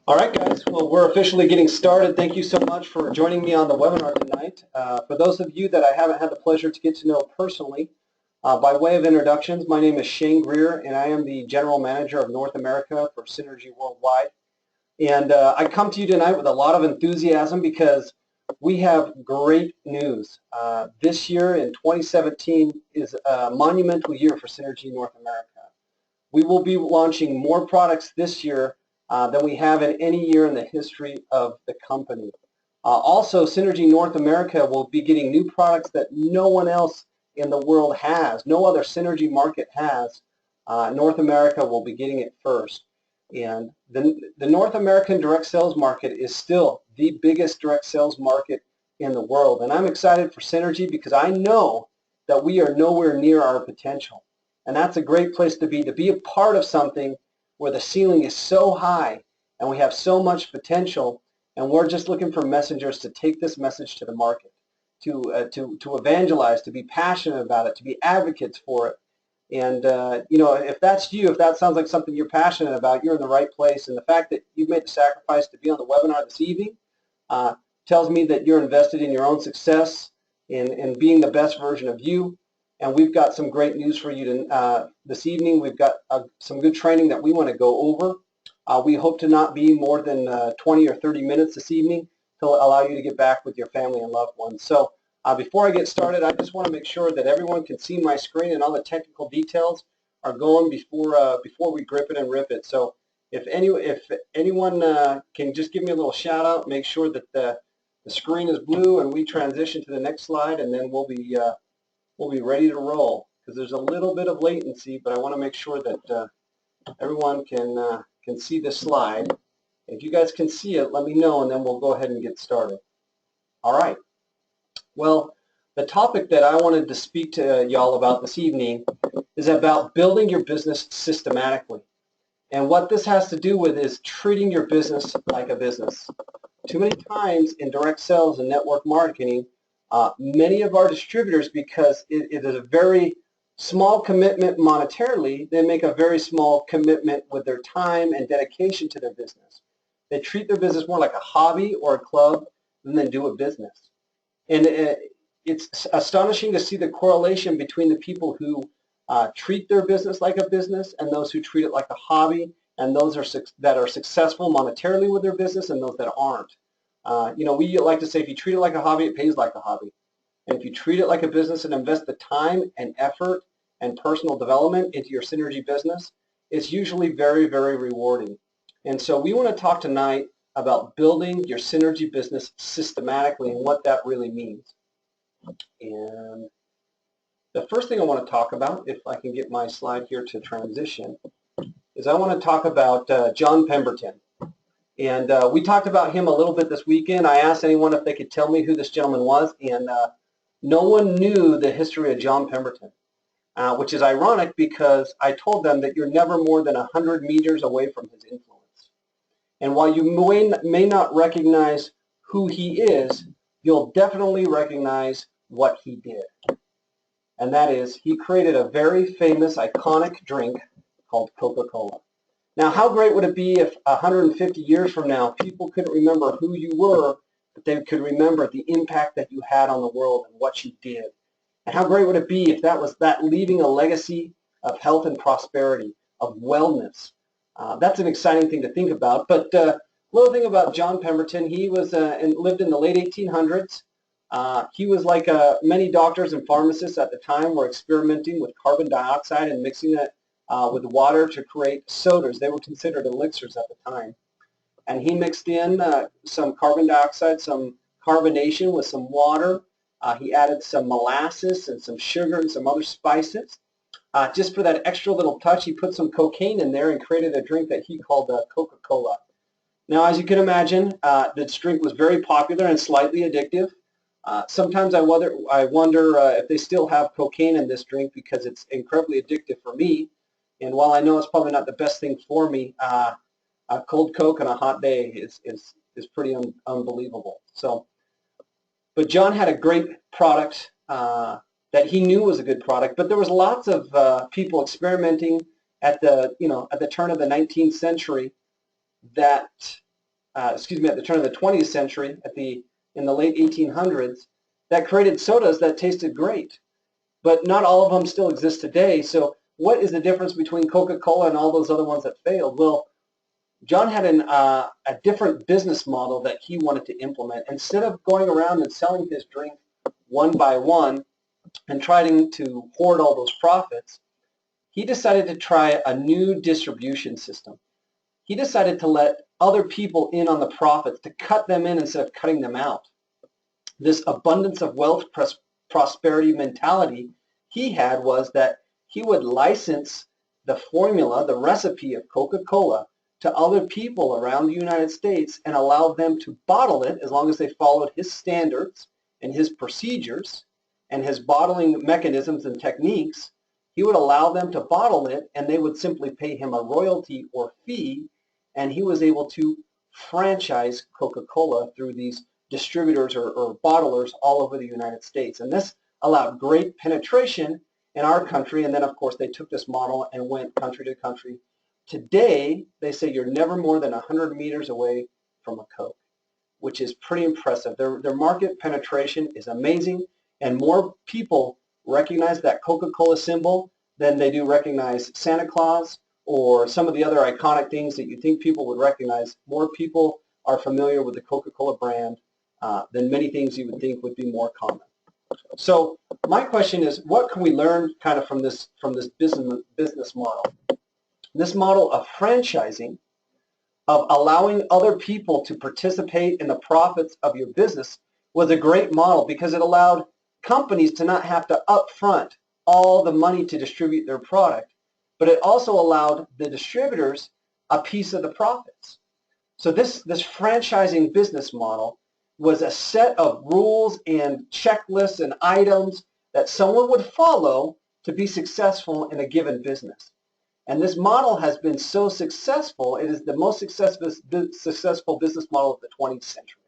All right, guys. Well, we're officially getting started. Thank you so much for joining me on the webinar tonight. For those of you that I haven't had the pleasure to get to know personally, by way of introductions, my name is Shane Greer, and I am the General Manager of North America for Synergy Worldwide. And I come to you tonight with a lot of enthusiasm because we have great news. This year in 2017 is a monumental year for Synergy North America. We will be launching more products this year than we have in any year in the history of the company. Also, Synergy North America will be getting new products that no one else in the world has. No other Synergy market has. North America will be getting it first. And the North American direct sales market is still the biggest direct sales market in the world. And I'm excited for Synergy because I know that we are nowhere near our potential. And that's a great place to be a part of something where the ceiling is so high and we have so much potential, and we're just looking for messengers to take this message to the market, to evangelize, to be passionate about it, to be advocates for it. And if that's you, if that sounds like something you're passionate about, you're in the right place. And the fact that you've made the sacrifice to be on the webinar this evening tells me that you're invested in your own success, in being the best version of you. And we've got some great news for you this evening. We've got some good training that we want to go over. We hope to not be more than 20 or 30 minutes this evening to allow you to get back with your family and loved ones. So before I get started, I just want to make sure that everyone can see my screen and all the technical details are going before we grip it and rip it. So if anyone can just give me a little shout out, make sure that the screen is blue and we transition to the next slide, and then we'll be ready to roll, because there's a little bit of latency, but I want to make sure that everyone can see this slide. If you guys can see it, let me know, and then we'll go ahead and get started. All right. Well, the topic that I wanted to speak to y'all about this evening is about building your business systematically. And what this has to do with is treating your business like a business. Too many times in direct sales and network marketing, many of our distributors, because it is a very small commitment monetarily, they make a very small commitment with their time and dedication to their business. They treat their business more like a hobby or a club than they do a business. And it's astonishing to see the correlation between the people who treat their business like a business and those who treat it like a hobby, and those that are successful monetarily with their business and those that aren't. We like to say, if you treat it like a hobby, it pays like a hobby. And if you treat it like a business and invest the time and effort and personal development into your Synergy business, it's usually very, very rewarding. And so we want to talk tonight about building your Synergy business systematically and what that really means. And the first thing I want to talk about, if I can get my slide here to transition, is I want to talk about John Pemberton. And we talked about him a little bit this weekend. I asked anyone if they could tell me who this gentleman was, and no one knew the history of John Pemberton, which is ironic because I told them that you're never more than 100 meters away from his influence. And while you may not recognize who he is, you'll definitely recognize what he did. And that is, he created a very famous, iconic drink called Coca-Cola. Now, how great would it be if 150 years from now, people couldn't remember who you were, but they could remember the impact that you had on the world and what you did? And how great would it be if that was leaving a legacy of health and prosperity, of wellness? That's an exciting thing to think about. But a little thing about John Pemberton, he was lived in the late 1800s. He was like many doctors and pharmacists at the time were experimenting with carbon dioxide and mixing it with water to create sodas. They were considered elixirs at the time. And he mixed in some carbon dioxide, some carbonation with some water. He added some molasses and some sugar and some other spices. Just for that extra little touch, he put some cocaine in there and created a drink that he called Coca-Cola. Now, as you can imagine, this drink was very popular and slightly addictive. Sometimes I wonder if they still have cocaine in this drink, because it's incredibly addictive for me. And while I know it's probably not the best thing for me, a cold Coke on a hot day is pretty unbelievable. So, but John had a great product that he knew was a good product. But there was lots of people experimenting at the turn of the 19th century that at the turn of the 20th century, in the late 1800s, that created sodas that tasted great. But not all of them still exist today. So what is the difference between Coca-Cola and all those other ones that failed? Well, John had a different business model that he wanted to implement. Instead of going around and selling his drink one by one and trying to hoard all those profits, he decided to try a new distribution system. He decided to let other people in on the profits, to cut them in instead of cutting them out. This abundance of wealth prosperity mentality he had was that he would license the formula, the recipe of Coca-Cola to other people around the United States and allow them to bottle it as long as they followed his standards and his procedures and his bottling mechanisms and techniques. He would allow them to bottle it, and they would simply pay him a royalty or fee, and he was able to franchise Coca-Cola through these distributors or bottlers all over the United States. And this allowed great penetration in our country, and then of course they took this model and went country to country. Today, they say you're never more than 100 meters away from a Coke, which is pretty impressive. Their market penetration is amazing, and more people recognize that Coca-Cola symbol than they do recognize Santa Claus or some of the other iconic things that you think people would recognize. More people are familiar with the Coca-Cola brand than many things you would think would be more common. So my question is, what can we learn kind of from this business model? This model of franchising, of allowing other people to participate in the profits of your business, was a great model because it allowed companies to not have to upfront all the money to distribute their product, but it also allowed the distributors a piece of the profits. So this franchising business model was a set of rules and checklists and items that someone would follow to be successful in a given business. And this model has been so successful, it is the most successful business model of the 20th century.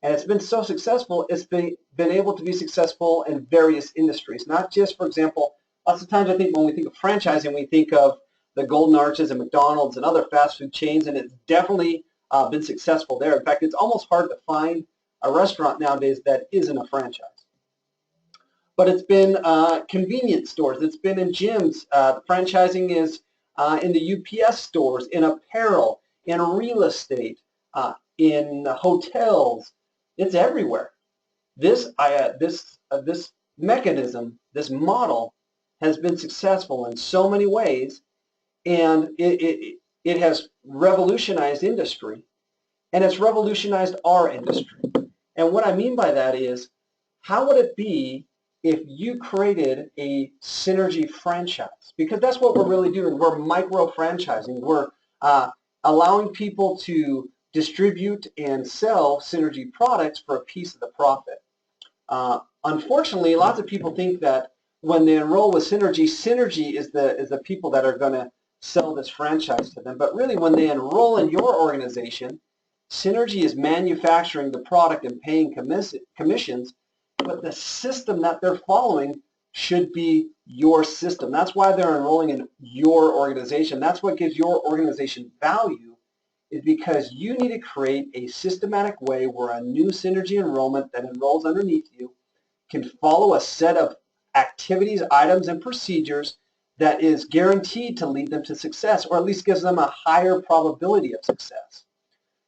And it's been so successful, it's been able to be successful in various industries. Not just, for example, lots of times I think when we think of franchising, we think of the Golden Arches and McDonald's and other fast food chains, and it's definitely been successful there. In fact, it's almost hard to find a restaurant nowadays that isn't a franchise. But it's been convenience stores, it's been in gyms. Franchising is in the UPS stores, in apparel, in real estate, in hotels. It's everywhere. This mechanism, this model, has been successful in so many ways, and it has revolutionized industry, and it's revolutionized our industry. And what I mean by that is, how would it be if you created a synergy franchise? Because that's what we're really doing. We're micro-franchising. We're allowing people to distribute and sell synergy products for a piece of the profit. Unfortunately, lots of people think that when they enroll with Synergy, Synergy is the people that are going to sell this franchise to them. But really, when they enroll in your organization, Synergy is manufacturing the product and paying commissions, but the system that they're following should be your system. That's why they're enrolling in your organization. That's what gives your organization value, is because you need to create a systematic way where a new Synergy enrollment that enrolls underneath you can follow a set of activities, items, and procedures that is guaranteed to lead them to success, or at least gives them a higher probability of success.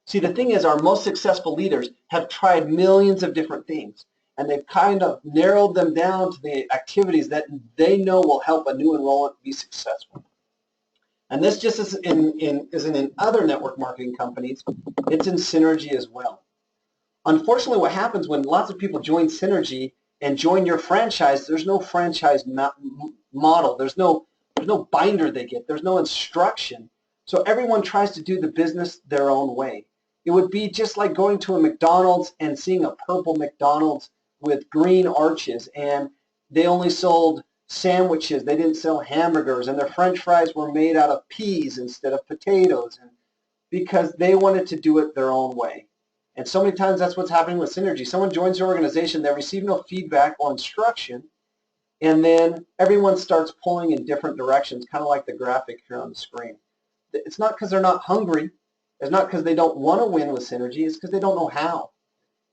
See, the thing is, our most successful leaders have tried millions of different things, and they've kind of narrowed them down to the activities that they know will help a new enrollment be successful. And this just isn't in other network marketing companies, it's in Synergy as well. Unfortunately, what happens when lots of people join Synergy and join your franchise, there's no franchise model, there's no binder they get, there's no instruction. So everyone tries to do the business their own way. It would be just like going to a McDonald's and seeing a purple McDonald's with green arches, and they only sold sandwiches, they didn't sell hamburgers, and their French fries were made out of peas instead of potatoes, because they wanted to do it their own way. And so many times that's what's happening with Synergy. Someone joins your organization, they receive no feedback or instruction, and then everyone starts pulling in different directions, kind of like the graphic here on the screen. It's not because they're not hungry, It's not because they don't want to win with synergy, it's because they don't know how.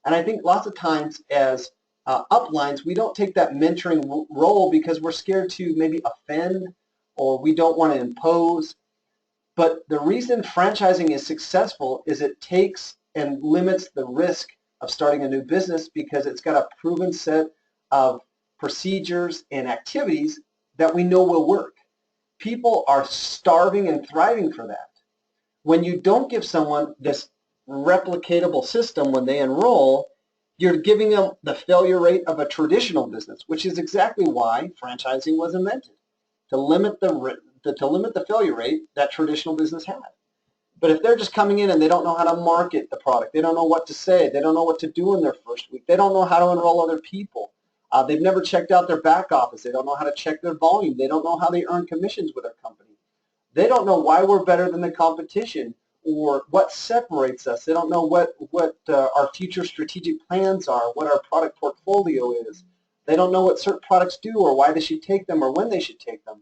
And I think lots of times as uplines, we don't take that mentoring role because we're scared to maybe offend or we don't want to impose. But the reason franchising is successful is it takes and limits the risk of starting a new business because it's got a proven set of procedures and activities that we know will work. People are starving and thriving for that. When you don't give someone this replicatable system when they enroll, you're giving them the failure rate of a traditional business, which is exactly why franchising was invented, to limit the failure rate that traditional business had. But if they're just coming in and they don't know how to market the product, they don't know what to say, they don't know what to do in their first week, they don't know how to enroll other people, they've never checked out their back office, they don't know how to check their volume, they don't know how they earn commissions with their company, they don't know why we're better than the competition or what separates us, they don't know what our future strategic plans are, what our product portfolio is, they don't know what certain products do or why they should take them or when they should take them.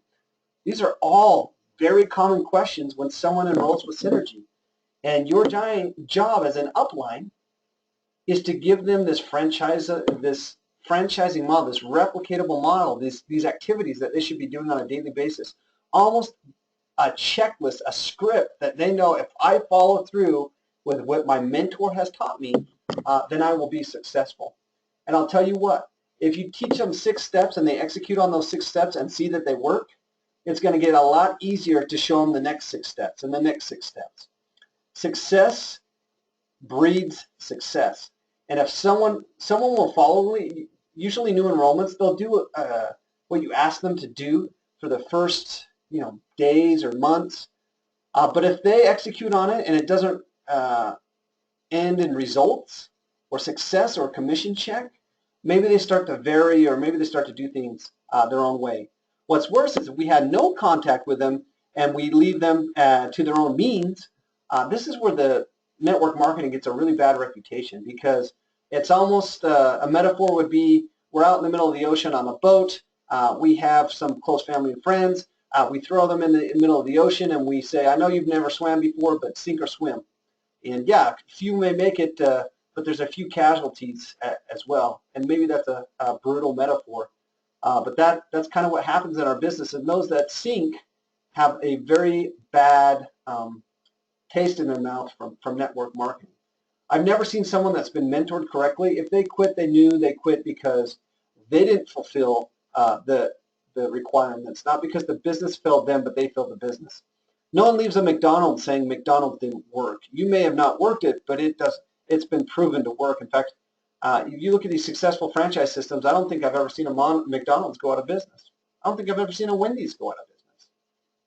These are all very common questions when someone enrolls with Synergy. And your giant job as an upline is to give them this franchising model, this replicatable model, these activities that they should be doing on a daily basis, almost a checklist, a script that they know if I follow through with what my mentor has taught me, then I will be successful. And I'll tell you what, if you teach them 6 steps and they execute on those 6 steps and see that they work, it's going to get a lot easier to show them the next 6 steps and the next 6 steps. Success breeds success. And if someone will follow, usually new enrollments, they'll do what you ask them to do for the first days or months. But if they execute on it and it doesn't end in results or success or commission check, maybe they start to vary or maybe they start to do things their own way. What's worse is if we had no contact with them and we leave them to their own means, this is where the network marketing gets a really bad reputation because it's almost a metaphor would be we're out in the middle of the ocean on a boat, we have some close family and friends, we throw them in the middle of the ocean and we say, I know you've never swam before, but sink or swim. And yeah, few may make it, but there's a few casualties as well. And maybe that's a brutal metaphor. But that's kind of what happens in our business. And those that sink have a very bad taste in their mouth from network marketing. I've never seen someone that's been mentored correctly. If they quit, they knew they quit because they didn't fulfill the requirements, not because the business failed them, but they failed the business. No one leaves a McDonald's saying McDonald's didn't work. You may have not worked it, but it's been proven to work. In fact, if you look at these successful franchise systems, I don't think I've ever seen a McDonald's go out of business. I don't think I've ever seen a Wendy's go out of business.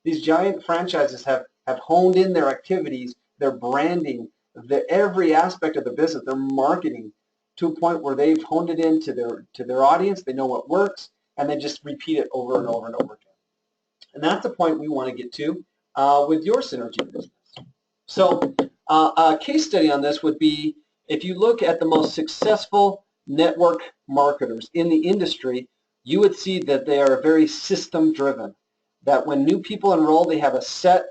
These giant franchises have honed in their activities, their branding, every aspect of the business, their marketing, to a point where they've honed it into their audience, they know what works, and they just repeat it over and over and over again. And that's the point we want to get to with your Synergy business. So a case study on this would be if you look at the most successful network marketers in the industry, you would see that they are very system driven, that when new people enroll, they have a set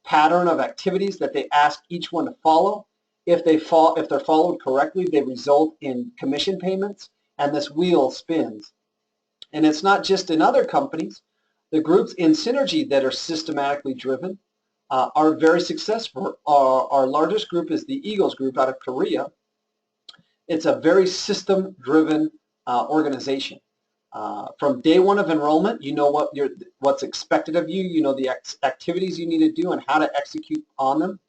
pattern of activities that they ask each one to follow. If they're followed correctly, they result in commission payments, and this wheel spins. And it's not just in other companies. The groups in Synergy that are systematically driven are very successful. Our largest group is the Eagles group out of Korea. It's a very system-driven organization. From day one of enrollment, you know what's expected of you. You know the activities you need to do and how to execute on them.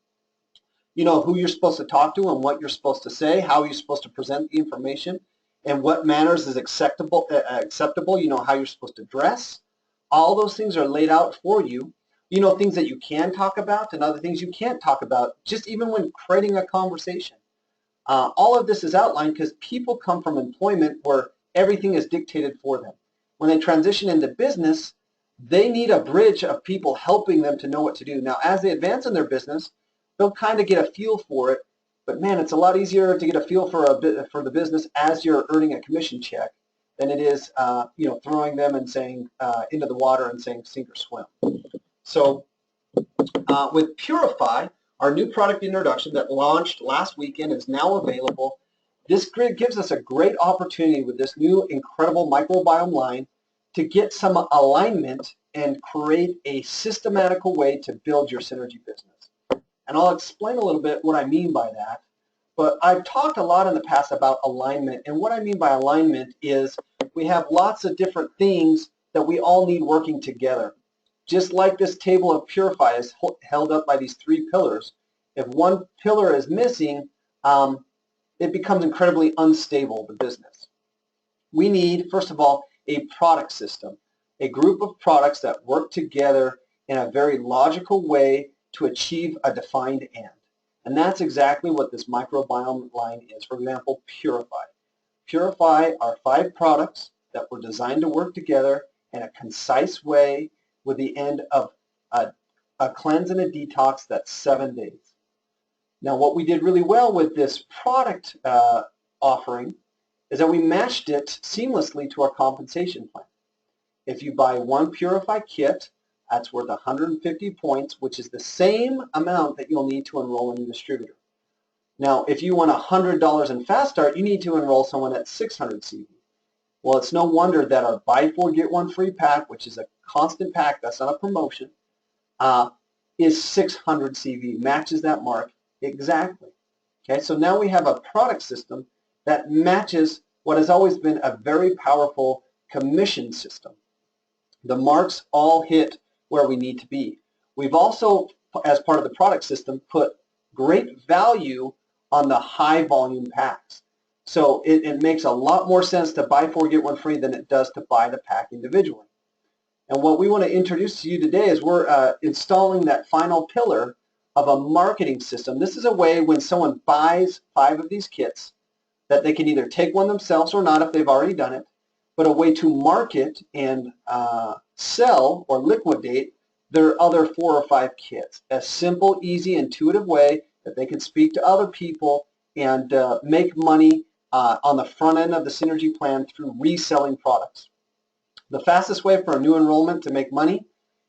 You know who you're supposed to talk to and what you're supposed to say, how you're supposed to present the information, and what manners is acceptable. You know how you're supposed to dress. All those things are laid out for you. You know things that you can talk about and other things you can't talk about, just even when creating a conversation. All of this is outlined because people come from employment where everything is dictated for them. When they transition into business, they need a bridge of people helping them to know what to do. Now, as they advance in their business, they'll kind of get a feel for it, but man, it's a lot easier to get a feel for the business as you're earning a commission check than it is, throwing them and saying into the water and saying sink or swim. So with PURIFY, our new product introduction that launched last weekend is now available. This grid gives us a great opportunity with this new incredible microbiome line to get some alignment and create a systematical way to build your synergy business. And I'll explain a little bit what I mean by that. But I've talked a lot in the past about alignment, and what I mean by alignment is we have lots of different things that we all need working together. Just like this table of PURIFY is held up by these 3 pillars. If one pillar is missing, it becomes incredibly unstable, the business. We need, first of all, a product system, a group of products that work together in a very logical way to achieve a defined end. And that's exactly what this microbiome line is. For example, PURIFY. PURIFY are 5 products that were designed to work together in a concise way with the end of a cleanse and a detox that's 7 days. Now, what we did really well with this product offering is that we matched it seamlessly to our compensation plan. If you buy one PURIFY kit, that's worth 150 points, which is the same amount that you'll need to enroll in a distributor. Now, if you want $100 in Fast Start, you need to enroll someone at 600 CV. Well, it's no wonder that our buy 4, get 1 free pack, which is a constant pack, that's not a promotion, is 600 CV, matches that mark exactly. Okay, so now we have a product system that matches what has always been a very powerful commission system. The marks all hit where we need to be. We've also, as part of the product system, put great value on the high volume packs. So it makes a lot more sense to buy 4, get 1 free than it does to buy the pack individually. And what we want to introduce to you today is we're installing that final pillar of a marketing system. This is a way when someone buys 5 of these kits that they can either take one themselves or not if they've already done it, but a way to market and sell or liquidate their other 4 or 5 kits. A simple, easy, intuitive way that they can speak to other people and make money on the front end of the Synergy plan through reselling products. The fastest way for a new enrollment to make money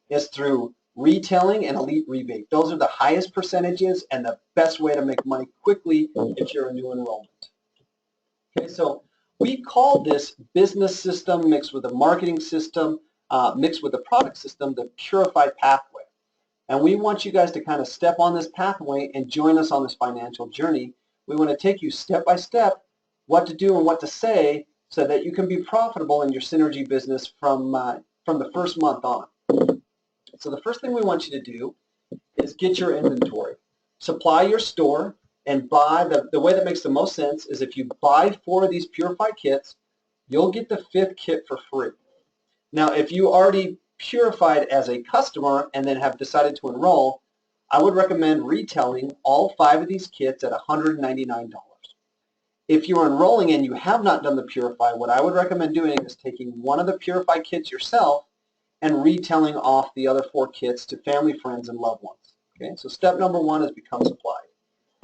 is through retailing and elite rebate. Those are the highest percentages and the best way to make money quickly if you're a new enrollment. Okay, so we call this business system mixed with a marketing system, mixed with a product system, the PURIFY pathway. And we want you guys to kind of step on this pathway and join us on this financial journey. We want to take you step by step what to do and what to say so that you can be profitable in your Synergy business from the first month on. So the first thing we want you to do is get your inventory. Supply your store and buy, the way that makes the most sense is if you buy 4 of these PURIFY kits, you'll get the 5th kit for free. Now, if you already purified as a customer and then have decided to enroll, I would recommend retailing all 5 of these kits at $199. If you're enrolling and you have not done the PURIFY, what I would recommend doing is taking one of the PURIFY kits yourself and retailing off the other 4 kits to family, friends, and loved ones. Okay, so step number 1 is become supplied.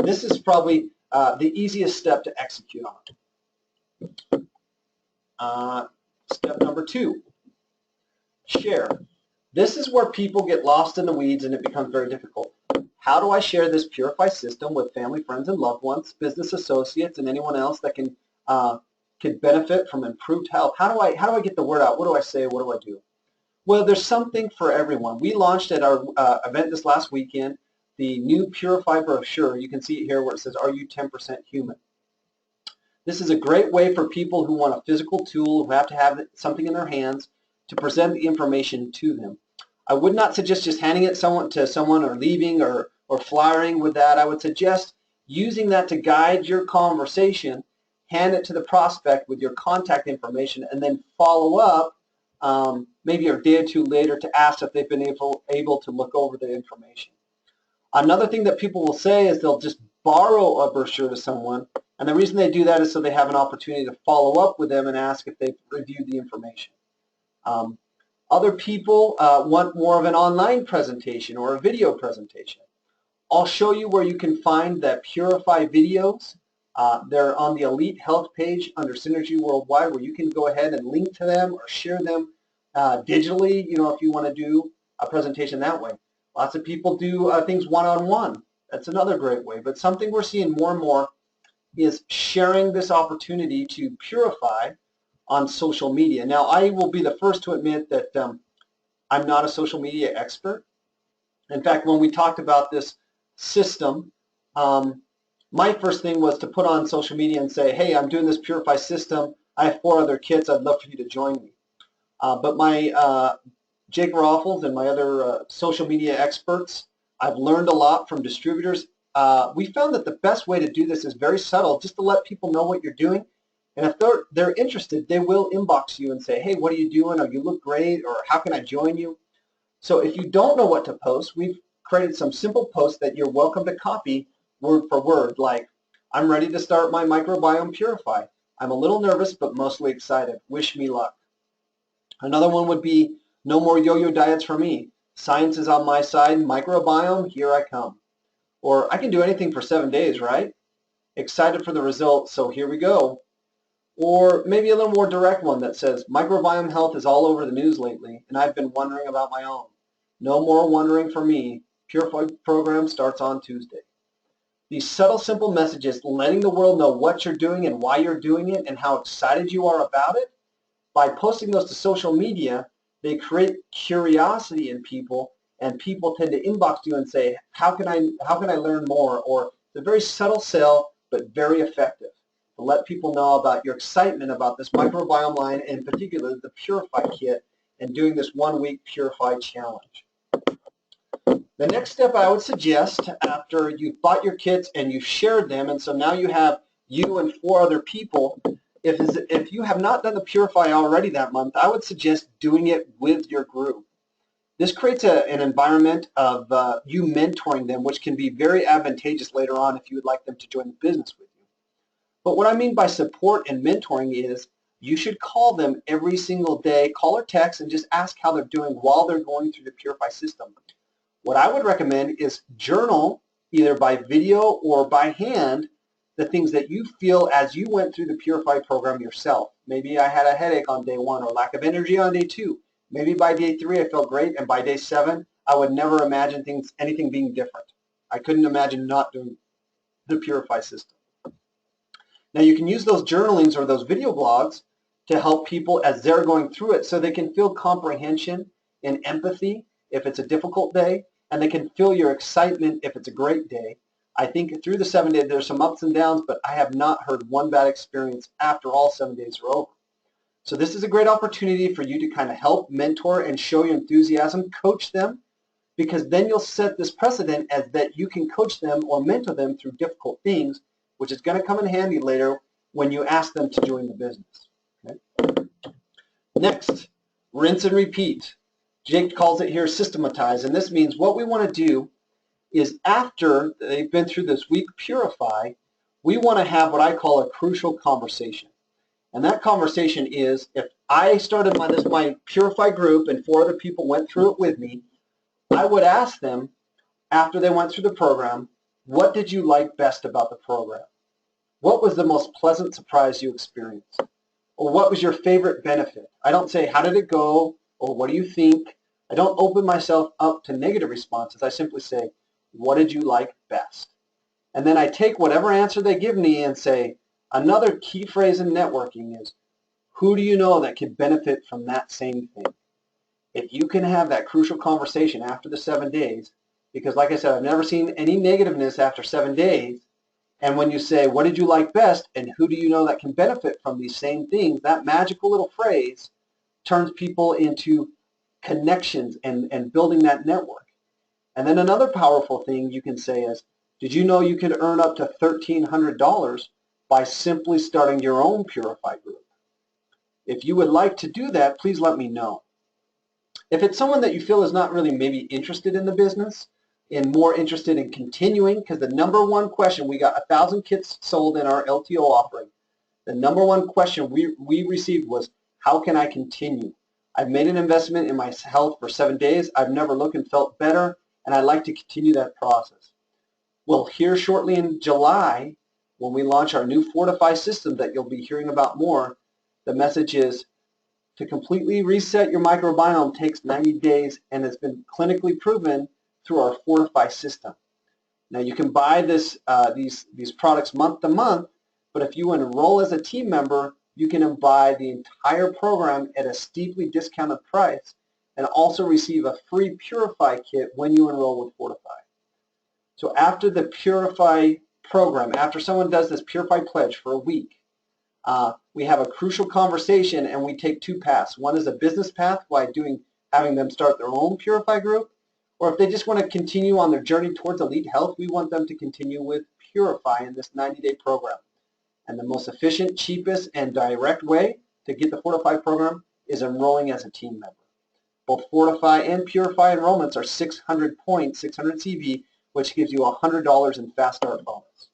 This is probably the easiest step to execute on. Step number 2, share. This is where people get lost in the weeds and it becomes very difficult. How do I share this PURIFY system with family, friends, and loved ones, business associates, and anyone else that can benefit from improved health? How do I get the word out? What do I say? What do I do? Well, there's something for everyone. We launched at our event this last weekend the new PURIFY brochure. You can see it here where it says, "Are you 10% human?" This is a great way for people who want a physical tool, who have to have something in their hands to present the information to them. I would not suggest just handing it to someone or leaving or flyering with that. I would suggest using that to guide your conversation, hand it to the prospect with your contact information, and then follow up maybe a day or 2 later to ask if they've been able to look over the information. Another thing that people will say is they'll just borrow a brochure to someone, and the reason they do that is so they have an opportunity to follow up with them and ask if they've reviewed the information. Other people want more of an online presentation or a video presentation. I'll show you where you can find the PURIFY videos. They're on the Elite Health page under Synergy Worldwide, where you can go ahead and link to them or share them digitally, if you want to do a presentation that way. Lots of people do things one-on-one. That's another great way. But something we're seeing more and more is sharing this opportunity to purify on social media. Now, I will be the first to admit that I'm not a social media expert. In fact, when we talked about this system, my first thing was to put on social media and say, hey, I'm doing this Purify system. I have 4 other kits. I'd love for you to join me. But my Jake Raffles and my other social media experts, I've learned a lot from distributors. We found that the best way to do this is very subtle, just to let people know what you're doing. And if they're interested, they will inbox you and say, hey, what are you doing? Or you look great, or how can I join you? So if you don't know what to post, we've created some simple posts that you're welcome to copy word for word, like, I'm ready to start my microbiome Purify. I'm a little nervous, but mostly excited. Wish me luck. Another one would be, no more yo-yo diets for me. Science is on my side. Microbiome, here I come. Or, I can do anything for 7 days, right? Excited for the results, so here we go. Or maybe a little more direct one that says, microbiome health is all over the news lately, and I've been wondering about my own. No more wondering for me. Purify program starts on Tuesday. These subtle, simple messages, letting the world know what you're doing and why you're doing it and how excited you are about it, by posting those to social media, they create curiosity in people, and people tend to inbox you and say, how can I learn more? Or it's a very subtle sell, but very effective to let people know about your excitement about this microbiome line, and in particular the Purify kit, and doing this 1-week Purify challenge. The next step I would suggest, after you've bought your kits and you've shared them, and so now you have you and 4 other people, if you have not done the Purify already that month, I would suggest doing it with your group. This creates an environment of you mentoring them, which can be very advantageous later on if you would like them to join the business with you. But what I mean by support and mentoring is you should call them every single day, call or text, and just ask how they're doing while they're going through the Purify system. What I would recommend is journal, either by video or by hand, the things that you feel as you went through the Purify program yourself. Maybe I had a headache on day 1 or lack of energy on day 2. Maybe by day 3 I felt great, and by day 7 I would never imagine anything being different. I couldn't imagine not doing the Purify system. Now you can use those journalings or those video blogs to help people as they're going through it, so they can feel comprehension and empathy if it's a difficult day, and they can feel your excitement if it's a great day. I think through the 7 days there's some ups and downs, but I have not heard one bad experience after all 7 days are over. So this is a great opportunity for you to kind of help mentor and show your enthusiasm, coach them, because then you'll set this precedent as that you can coach them or mentor them through difficult things, which is going to come in handy later when you ask them to join the business. Okay? Next, rinse and repeat. Jake calls it here systematize, and this means what we want to do is after they've been through this week Purify, we want to have what I call a crucial conversation. And that conversation is, if I started my Purify group and 4 other people went through it with me, I would ask them, after they went through the program, what did you like best about the program? What was the most pleasant surprise you experienced? Or what was your favorite benefit? I don't say, how did it go? Or what do you think? I don't open myself up to negative responses. I simply say, what did you like best? And then I take whatever answer they give me and say, another key phrase in networking is, who do you know that could benefit from that same thing? If you can have that crucial conversation after the 7 days, because like I said, I've never seen any negativeness after 7 days, and when you say, what did you like best, and who do you know that can benefit from these same things, that magical little phrase turns people into connections and building that network. And then another powerful thing you can say is, did you know you could earn up to $1,300 by simply starting your own Purify group? If you would like to do that, please let me know. If it's someone that you feel is not really maybe interested in the business and more interested in continuing, because the number one question, we got 1,000 kits sold in our LTO offering. The number one question we received was, how can I continue? I've made an investment in my health for 7 days. I've never looked and felt better, and I'd like to continue that process. Well, here shortly in July, when we launch our new Fortify system that you'll be hearing about more, the message is, to completely reset your microbiome takes 90 days and has been clinically proven through our Fortify system. Now you can buy these products month to month, but if you enroll as a team member, you can buy the entire program at a steeply discounted price and also receive a free PURIFY kit when you enroll with PURIFY. So after the PURIFY program, after someone does this PURIFY pledge for a week, we have a crucial conversation and we take two paths. One is a business path by having them start their own PURIFY group, or if they just want to continue on their journey towards Elite Health, we want them to continue with PURIFY in this 90-day program. And the most efficient, cheapest, and direct way to get the PURIFY program is enrolling as a team member. Both PURIFY and PURIFY enrollments are 600 points, 600 CV, which gives you $100 in Fast Start bonus.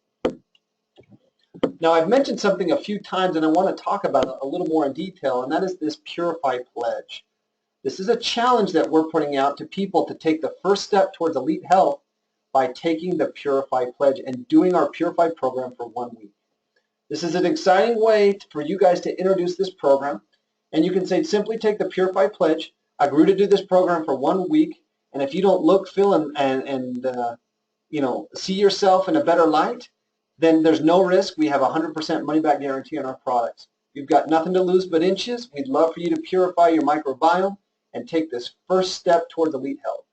Now, I've mentioned something a few times, and I want to talk about it a little more in detail, and that is this PURIFY pledge. This is a challenge that we're putting out to people to take the first step towards Elite Health by taking the PURIFY pledge and doing our PURIFY program for 1 week. This is an exciting way for you guys to introduce this program, and you can say simply take the PURIFY pledge, agree to do this program for 1 week, and if you don't look, feel, and see yourself in a better light, then there's no risk. We have a 100% money-back guarantee on our products. You've got nothing to lose but inches. We'd love for you to purify your microbiome and take this first step towards Elite Health.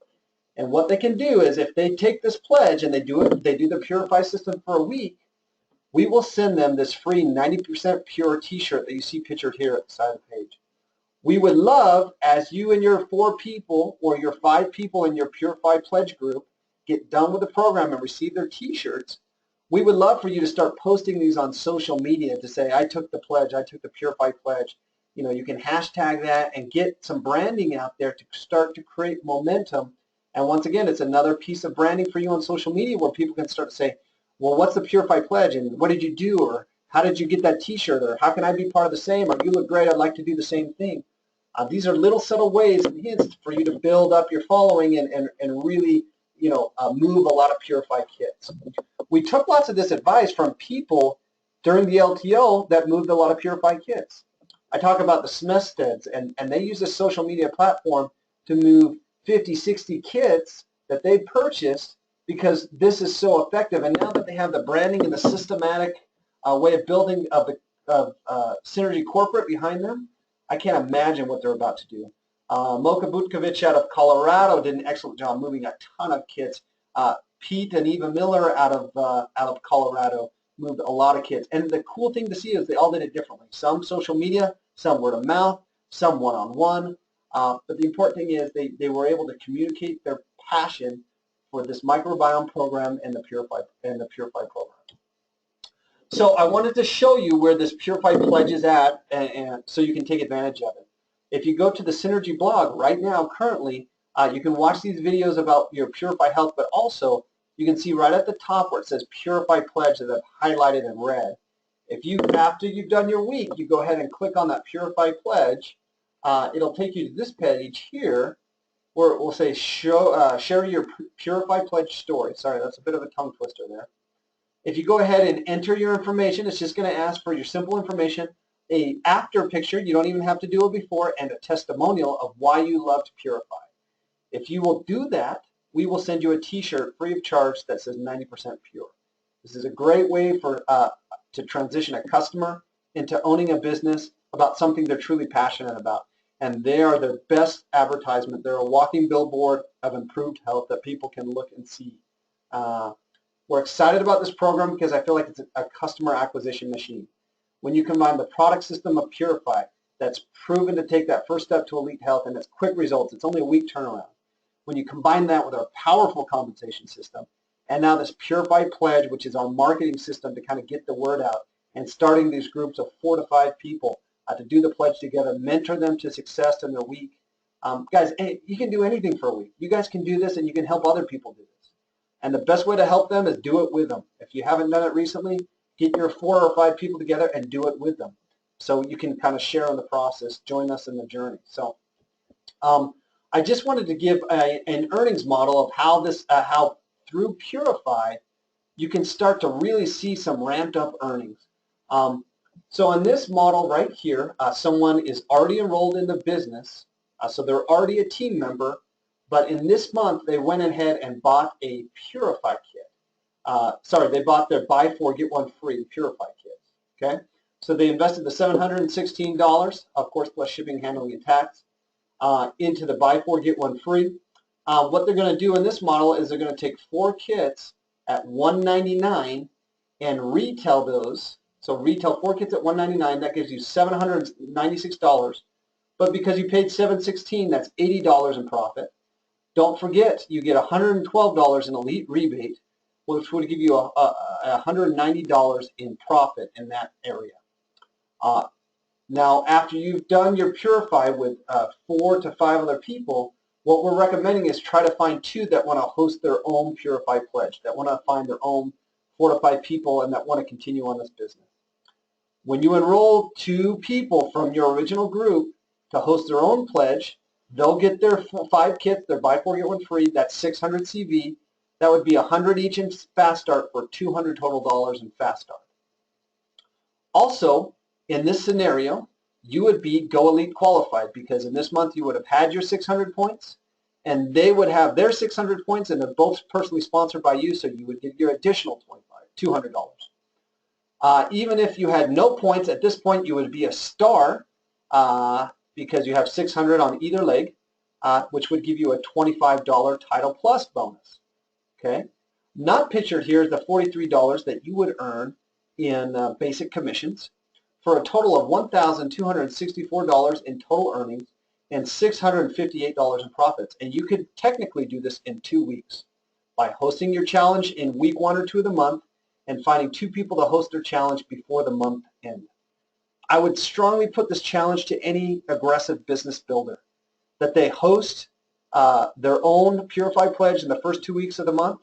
And what they can do is if they take this pledge and they do the PURIFY system for a week, we will send them this free 90% pure t-shirt that you see pictured here at the side of the page. We would love, as you and your 4 people or your 5 people in your PURIFY pledge group get done with the program and receive their t-shirts, we would love for you to start posting these on social media to say, I took the pledge, I took the PURIFY pledge. You can hashtag that and get some branding out there to start to create momentum. And once again, it's another piece of branding for you on social media where people can start to say, well, what's the PURIFY pledge and what did you do, or how did you get that t-shirt, or how can I be part of the same, or you look great, I'd like to do the same thing. These are little subtle ways and hints for you to build up your following and really move a lot of PURIFY kits. We took lots of this advice from people during the LTO that moved a lot of PURIFY kits. I talk about the Smesteds, and they use a social media platform to move 50, 60 kits that they purchased because this is so effective. And now that they have the branding and the systematic way of building of Synergy Corporate behind them, I can't imagine what they're about to do. Mocha Butkovich out of Colorado did an excellent job moving a ton of kits. Pete and Eva Miller out of Colorado moved a lot of kits. And the cool thing to see is they all did it differently. Some social media, some word of mouth, some one-on-one. But the important thing is they were able to communicate their passion for this microbiome program and the PURIFY program. So I wanted to show you where this PURIFY pledge is at, and so you can take advantage of it. If you go to the Synergy blog right now, currently, you can watch these videos about your PURIFY Health, but also you can see right at the top where it says PURIFY pledge that I've highlighted in red. After you've done your week, you go ahead and click on that PURIFY pledge. It'll take you to this page here where it will say share your PURIFY pledge story. Sorry, that's a bit of a tongue twister there. If you go ahead and enter your information, it's just going to ask for your simple information, a after picture, you don't even have to do it before, and a testimonial of why you loved PURIFY. If you will do that, we will send you a t-shirt free of charge that says 90% pure. This is a great way to transition a customer into owning a business about something they're truly passionate about. And they are their best advertisement. They're a walking billboard of improved health that people can look and see. We're excited about this program because I feel like it's a customer acquisition machine. When you combine the product system of PURIFY that's proven to take that first step to Elite Health and it's quick results, it's only a week turnaround. When you combine that with our powerful compensation system and now this PURIFY pledge, which is our marketing system to kind of get the word out, and starting these groups of 4 to 5 people to do the pledge together, mentor them to success in their week. Guys, you can do anything for a week. You guys can do this and you can help other people do this. And the best way to help them is do it with them. If you haven't done it recently, get your 4 or 5 people together and do it with them. So you can kind of share in the process, join us in the journey. So I just wanted to give an earnings model of how through PURIFY you can start to really see some ramped up earnings. So in this model right here, someone is already enrolled in the business, so they're already a team member, but in this month they went ahead and bought a PURIFY kit. they bought their buy 4, get 1 free PURIFY kits. Okay, so they invested the $716, of course, plus shipping, handling, and tax, into the buy 4, get 1 free. What they're going to do in this model is they're going to take 4 kits at $199 and retail those. So retail 4 kits at $199, that gives you $796. But because you paid $716, that's $80 in profit. Don't forget, you get $112 in Elite rebate, which would give you $190 in profit in that area. Now, after you've done your PURIFY with 4 to 5 other people, what we're recommending is try to find 2 that want to host their own PURIFY pledge, that want to find their own 4 to 5 people and that want to continue on this business. When you enroll 2 people from your original group to host their own pledge, they'll get their 5 kits, their buy 4, get 1 free. That's 600 CV. That would be 100 each in Fast Start for $200 total dollars in Fast Start. Also, in this scenario, you would be Go Elite qualified because in this month you would have had your 600 points and they would have their 600 points and they're both personally sponsored by you, so you would get your additional $200. Even if you had no points, at this point you would be a star because you have 600 on either leg, which would give you a $25 Title Plus bonus. Okay, not pictured here is the $43 that you would earn in basic commissions for a total of $1,264 in total earnings and $658 in profits. And you could technically do this in 2 weeks by hosting your challenge in week 1 or 2 of the month and finding 2 people to host their challenge before the month end. I would strongly put this challenge to any aggressive business builder, that they host their own PURIFY pledge in the first 2 weeks of the month,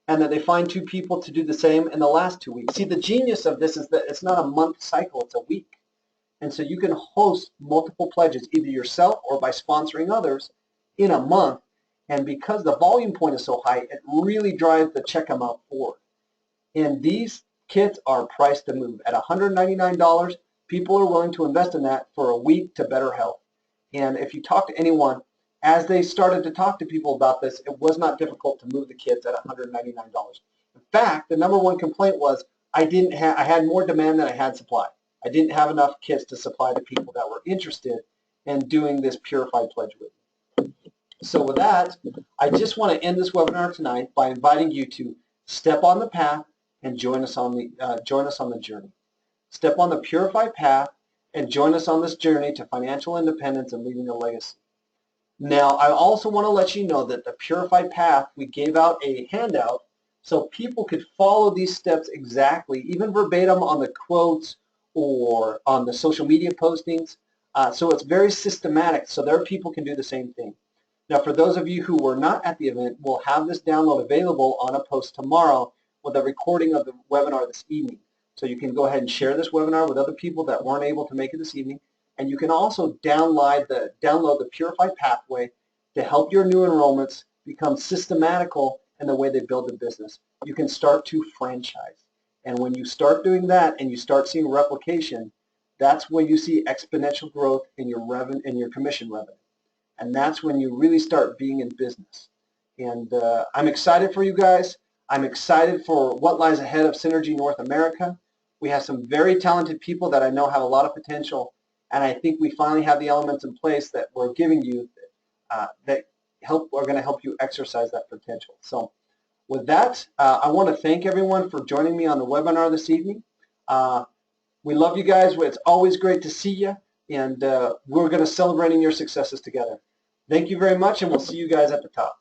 and that they find 2 people to do the same in the last 2 weeks. See, the genius of this is that it's not a month cycle, it's a week. And so you can host multiple pledges, either yourself or by sponsoring others in a month. And because the volume point is so high, it really drives the check amount forward. And these kits are priced to move. At $199, people are willing to invest in that for a week to better health. And if you talk to anyone, as they started to talk to people about this, it was not difficult to move the kits at $199. In fact, the #1 complaint was I had more demand than I had supply. I didn't have enough kits to supply the people that were interested in doing this PURIFY pledge with me. So with that, I just want to end this webinar tonight by inviting you to step on the path and join us on the journey. Step on the PURIFY path and join us on this journey to financial independence and leaving a legacy. Now, I also want to let you know that the PURIFY path, we gave out a handout so people could follow these steps exactly, even verbatim on the quotes or on the social media postings. So it's very systematic, so their people can do the same thing. Now, for those of you who were not at the event, we'll have this download available on a post tomorrow with a recording of the webinar this evening. So you can go ahead and share this webinar with other people that weren't able to make it this evening. And you can also download the PURIFY pathway to help your new enrollments become systematical in the way they build their business. You can start to franchise. And when you start doing that and you start seeing replication, that's when you see exponential growth in your revenue, in your commission revenue. And that's when you really start being in business. And I'm excited for you guys. I'm excited for what lies ahead of Synergy North America. We have some very talented people that I know have a lot of potential. And I think we finally have the elements in place that we're giving you that are going to help you exercise that potential. So with that, I want to thank everyone for joining me on the webinar this evening. We love you guys. It's always great to see you. And we're going to celebrate your successes together. Thank you very much, and we'll see you guys at the top.